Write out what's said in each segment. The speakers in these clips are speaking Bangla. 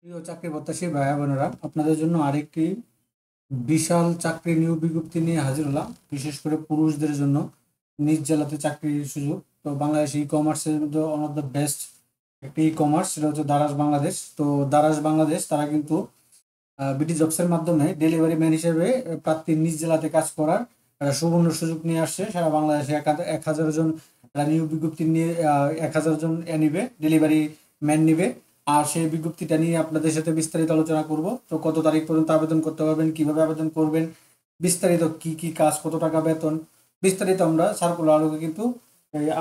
প্রিয় চাকরি প্রত্যাশী ভাইয়া বোনেরা, আপনাদের জন্য আরেকটি বিশাল চাকরি নিয়োগ বিজ্ঞপ্তি নিয়ে হাজির হলাম। বিশেষ করে পুরুষদের জন্য নিজ জেলাতে চাকরির সুযোগ। তো বাংলাদেশ ই কমার্সের মধ্যে ওয়ান অফ দ্য বেস্ট একটি ই কমার্স, সেটা হচ্ছে দারাজ বাংলাদেশ। তো দারাজ বাংলাদেশ তারা কিন্তু বিডি জবসের মাধ্যমে ডেলিভারি ম্যান হিসেবে প্রার্থীর নিজ জেলাতে কাজ করার একটা সুবর্ণ সুযোগ নিয়ে আসছে। সারা বাংলাদেশে 1,000 জন নিয়োগ বিজ্ঞপ্তি নিয়ে 1,000 জন নিবে, ডেলিভারি ম্যান নিবে। আর সেই বিজ্ঞপ্তিটা নিয়ে আপনাদের সাথে বিস্তারিত আলোচনা করব। তো কত তারিখ পর্যন্ত আবেদন করতে পারবেন, কিভাবে আবেদন করবেন, বিস্তারিত কি কি কাজ, কত টাকা বেতন, বিস্তারিত আমরা সার্কুলার আলোকে কিন্তু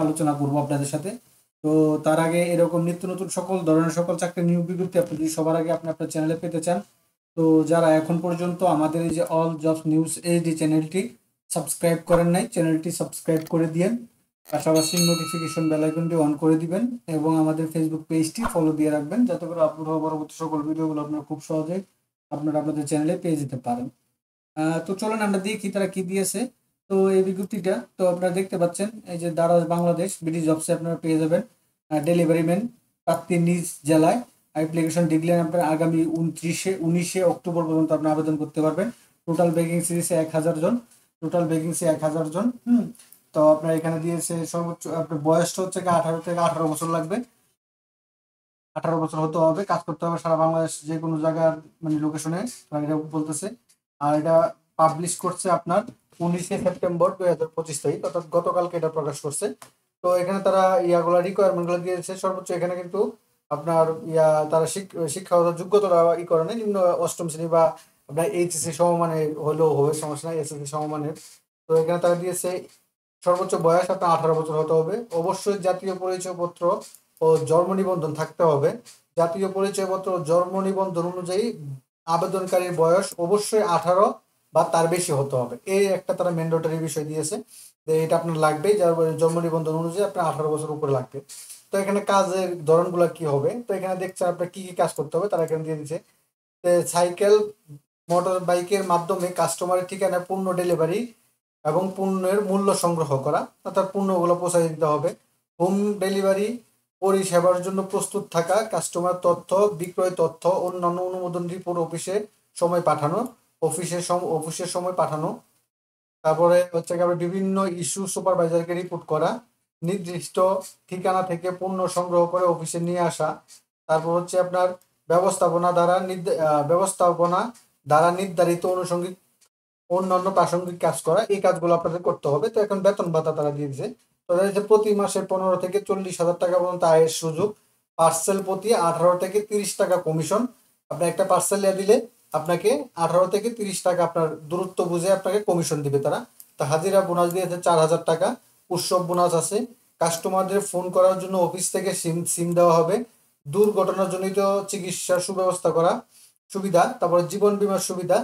আলোচনা করব আপনাদের সাথে। তো তার আগে এরকম নিত্য নতুন সকল ধরনের সকল চাকরি নিয়োগ বিজ্ঞপ্তি আপনি যদি সবার আগে আপনি আপনার চ্যানেলে পেতে চান, তো যারা এখন পর্যন্ত আমাদের এই যে অল জবস নিউজ এইচডি চ্যানেলটি সাবস্ক্রাইব করেন নাই, চ্যানেলটি সাবস্ক্রাইব করে দিয়েন। পাশাপাশি নোটিফিকেশন বেল আইকনটি অন করে দিবেন এবং আমাদের ফেসবুক পেজটি ফলো দিয়ে রাখবেন, যাতে করে আপলোড হওয়া পরবর্তী সকল ভিডিওগুলো আপনারা খুব সহজেই আপনাদের চ্যানেলে পেয়ে যেতে পারেন। তো চলুন আমরা দেখি তারা কি দিয়েছে। তো এই বিজ্ঞপ্তিটা তো আপনারা দেখতে পাচ্ছেন, এই যে দারাজ বাংলাদেশ বিডি জবসে আপনারা পেয়ে যাবেন ডেলিভারি ম্যান প্রার্থী নিজ জেলায়। অ্যাপ্লিকেশন ডিক্লেয়ার আপনার আগামী 19শে অক্টোবর পর্যন্ত আপনি আবেদন করতে পারবেন। টোটাল ভ্যাকেন্সি দিয়েছে 1,000 জন, টোটাল ভ্যাকেন্সি 1,000 জন। তো আপনার এখানে দিয়েছে সর্বোচ্চ আপনার বয়সটা হচ্ছে 18 থেকে 18 বছর লাগবে। 18 বছর হতে হবে, কাজ করতে হবে সারা বাংলাদেশ যে কোনো জায়গার মানে লোকেশনে, এটা বলতেছে। আর এটা পাবলিশ করছে আপনার 19শে সেপ্টেম্বর 2025 তারিখ, অর্থাৎ গতকালকে এটা প্রকাশ করছে। তো এখানে তারা ইয়াগুলো রিকোয়ারমেন্টগুলো দিয়েছে। সর্বোচ্চ এখানে কিন্তু আপনার তারা শিক্ষাগত যোগ্যতা করে নেই, নিম্ন অষ্টম শ্রেণী বা আপনার এইচএসসি সমমানের হলেও হবে, সমস্যা নাই, এসএসসি সমমানের। তো এখানে তারা দিয়েছে সর্বোচ্চ বয়স আপনার 18 বছর হতে হবে। অবশ্যই জাতীয় পরিচয়পত্র ও জন্ম নিবন্ধন থাকতে হবে। জাতীয় পরিচয়পত্র ও জন্ম নিবন্ধন অনুযায়ী আবেদনকারীর বয়স অবশ্যই 18 বা তার বেশি হতে হবে। এই একটা তারা ম্যান্ডেটরি বিষয় দিয়েছে যে এটা আপনার লাগবেই, যার জন্ম নিবন্ধন অনুযায়ী আপনার 18 বছর উপরে লাগবে। তো এখানে কাজের ধরনগুলো কি হবে, তো এখানে দেখছেন আপনার কি কি কাজ করতে হবে তারা এখানে দিয়ে দিচ্ছে। সাইকেল মোটর বাইকের মাধ্যমে কাস্টমারের ঠিকানায় পণ্য ডেলিভারি এবং পণ্যের মূল্য সংগ্রহ করা, অর্থাৎ পণ্যগুলো পৌঁছে দিতে হবে। হোম ডেলিভারি পরিষেবার জন্য প্রস্তুত থাকা, কাস্টমার তথ্য, বিক্রয় তথ্য, অন্যান্য অনুমোদন রিপোর্ট অফিসের সময় পাঠানো। তারপরে হচ্ছে কি আপনার বিভিন্ন ইস্যু সুপারভাইজারকে রিপোর্ট করা, নির্দিষ্ট ঠিকানা থেকে পণ্য সংগ্রহ করে অফিসে নিয়ে আসা। তারপর হচ্ছে আপনার ব্যবস্থাপনা দ্বারা নির্ধারিত অনুষঙ্গিক অন্যান্য প্রাসঙ্গিক কাজ করা, এই কাজগুলো আপনাদের করতে হবে। তো এখন বেতন ভাতা তারা দিয়ে দিয়েছে। তো দিয়েছে প্রতি মাসে 15 থেকে 40 হাজার টাকা পর্যন্ত আয়ের সুযোগ, পার্সেল প্রতি 18 থেকে 30 টাকা কমিশন। আপনি একটা পার্সেল দিলে আপনাকে 18 থেকে 30 টাকা আপনার দূরত্ব বুঝে আপনাকে কমিশন দিবে তারা। তা হাজিরা বোনাস দিয়েছে 4,000 টাকা। উৎসব বোনাস আছে। কাস্টমারদের ফোন করার জন্য অফিস থেকে সিম দেওয়া হবে। দুর্ঘটনাজনিত চিকিৎসার সুবিধা, তারপরে জীবন বীমার সুবিধা,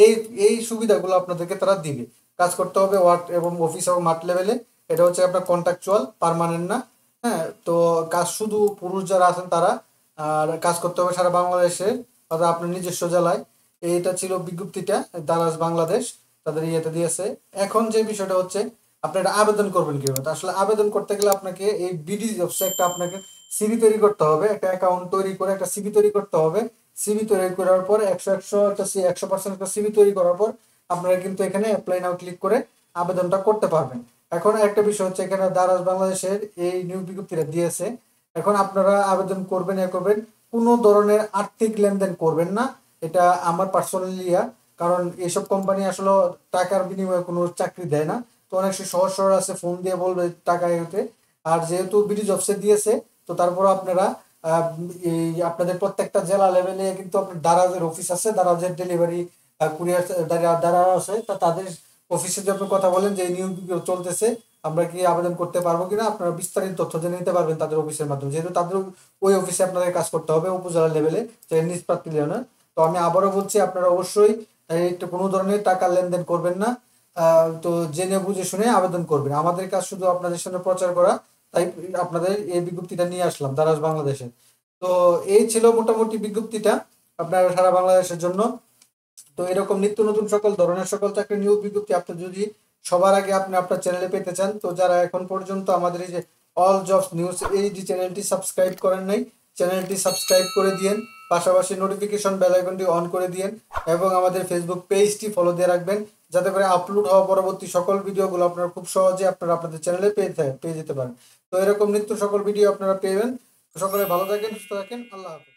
এই এই সুবিধাগুলো আপনাদেরকে তারা দিবে। কাজ করতে হবে ওয়ার্ড এবং অফিস এবং মাঠ লেভেলে। এটা হচ্ছে আপনার কন্ট্রাকচুয়াল, পার্মানেন্ট না। হ্যাঁ, তো কাজ শুধু পুরুষ যারা আছেন তারা, আর কাজ করতে হবে সারা বাংলাদেশে, অর্থাৎ আপনার নিজস্ব জেলায়। এইটা ছিল বিজ্ঞপ্তিটা, দারাজ বাংলাদেশ তাদের ইয়েতে দিয়েছে। এখন যে বিষয়টা হচ্ছে আপনারা আবেদন করবেন কিভাবে। তো আসলে আবেদন করতে গেলে আপনাকে এই বিডি জবসে একটা আপনাকে সিভি তৈরি করতে হবে, একটা অ্যাকাউন্ট তৈরি করে একটা সিভি তৈরি করতে হবে। সিভি তৈরি করার পর 100% একটা সিভি তৈরি করার পর আপনারা কিন্তু এখানে অ্যাপ্লাই নাও ক্লিক করে আবেদনটা করতে পারবেন। এখন একটা বিষয় হচ্ছে এখানে দারাজ বাংলাদেশের এই নিয়োগ বিজ্ঞপ্তিটা দিয়েছে। এখন আপনারা আবেদন করবেন কোনো ধরনের আর্থিক লেনদেন করবেন না। এটা আমার পার্সোনালি কারণ এইসব কোম্পানি আসলে টাকার বিনিময়ে কোনো চাকরি দেয় না। তো অনেক সহজ সরল আছে, ফোন দিয়ে বলবে টাকা এতে। আর যেহেতু বিডি জবসে দিয়েছে, তো তারপর আপনারা এই আপনাদের প্রত্যেকটা জেলা লেভেলে কিন্তু আপনার দারাজের অফিস আছে, দারাজের ডেলিভারি কুরিয়ার দ্বারা আছে। তা তাদের অফিসে যদি আপনি কথা বলেন যে এই নিয়োগ চলতেছে, আমরা কি আবেদন করতে পারবো কিনা, আপনারা বিস্তারিত তথ্য জেনে নিতে পারবেন তাদের অফিসের মাধ্যমে, যেহেতু তাদের ওই অফিসে আপনাদের কাজ করতে হবে উপজেলা লেভেলে, নিজ প্রার্থী লেভেলে। তো আমি আবারও বলছি, আপনারা অবশ্যই কোনো ধরনের টাকা লেনদেন করবেন না। তো জেনে বুঝে শুনে আবেদন করবেন। আমাদের কাজ শুধু আপনাদের সামনে প্রচার করা, তাই আপনাদের এই বিজ্ঞপ্তিটা নিয়ে আসলাম দারাজ বাংলাদেশে। তো এই ছিল মোটামুটি বিজ্ঞপ্তিটা আপনার সারা বাংলাদেশের জন্য। তো এরকম নিত্য নতুন সকল ধরনের সকল চাকরি নিয়োগ বিজ্ঞপ্তি আপনি যদি সবার আগে আপনি আপনার চ্যানেলে পেতে চান, তো যারা এখন পর্যন্ত আমাদের এই যে অল জবস নিউজ এইচডি চ্যানেলটি সাবস্ক্রাইব করেন নাই, চ্যানেলটি সাবস্ক্রাইব করে দিয়েন, পাশাপাশি নোটিফিকেশন বেল আইকনটি অন করে দিয়েন এবং আমাদের ফেসবুক পেজটি ফলো দিয়ে রাখবেন, যাতে করে আপলোড হওয়া পরবর্তী সকল ভিডিওগুলো আপনারা খুব সহজে আপনাদের চ্যানেলে পেয়ে যেতে পারেন। তো এরকম নিত্য সকল ভিডিও আপনারা পেবেন। সকলে ভালো থাকেন, সুস্থ থাকেন, আল্লাহ হাফেজ।